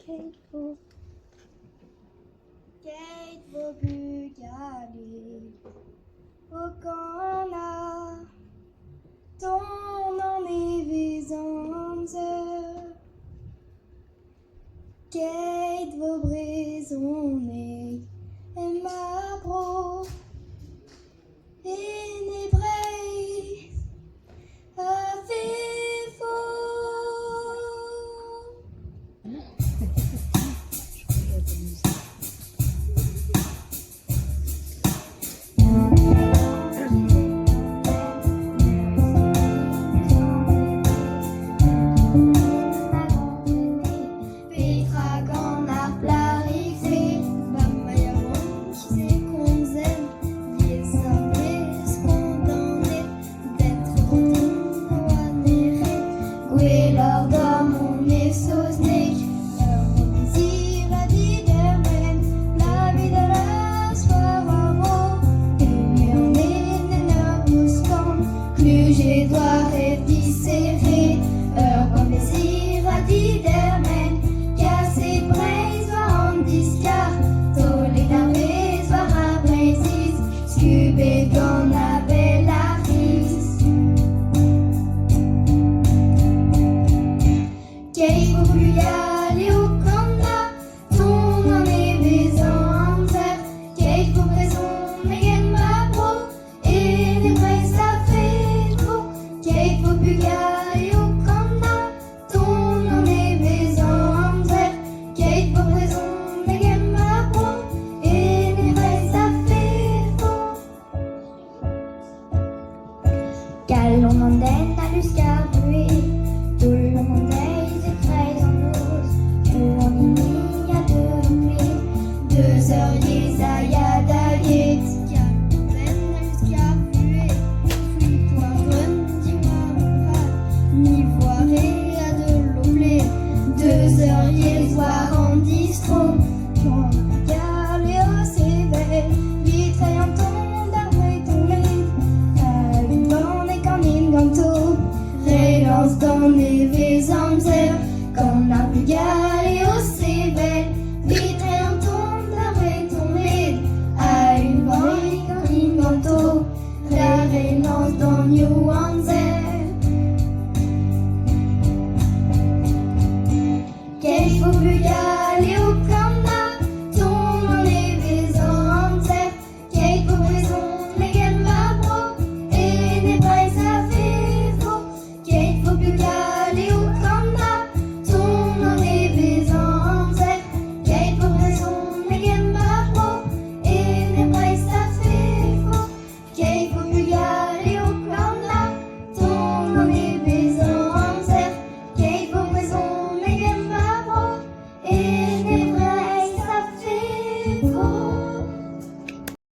Kate får bygga liv och gana ton en évidence. Kate va brisonner et ma bro inébrée à vivre. J'ai doit rediserrer, comme les irradies d'Hermène, cassé braise, en discar, tolé d'armées, à Brésis, scubé dans la belle aris. Kate faut plus y aller au Canada, ton en est maison en terre, Kate faut raison, mais ma bro, et les braises ça fait trop. Kate faut plus y aller au Canada, ton en est maison en terre, Kate faut raison, mais ma bro, et les braises ça fait trop. Galon mondaine à l'escarbué, tout le monde est très en ose, tout en mini à deux doublés, 2 heuriers à Yadaguet. Galon mondaine à l'escarbué, fuis-toi jeune, dis-moi mon frère, n'ivoiré à de l'oblé, 2 heuriers soir en distro, j'en regarde et au sévère, vitraille en ton d'arbre et ton lait, à une borne et qu'en une ganto, relance dans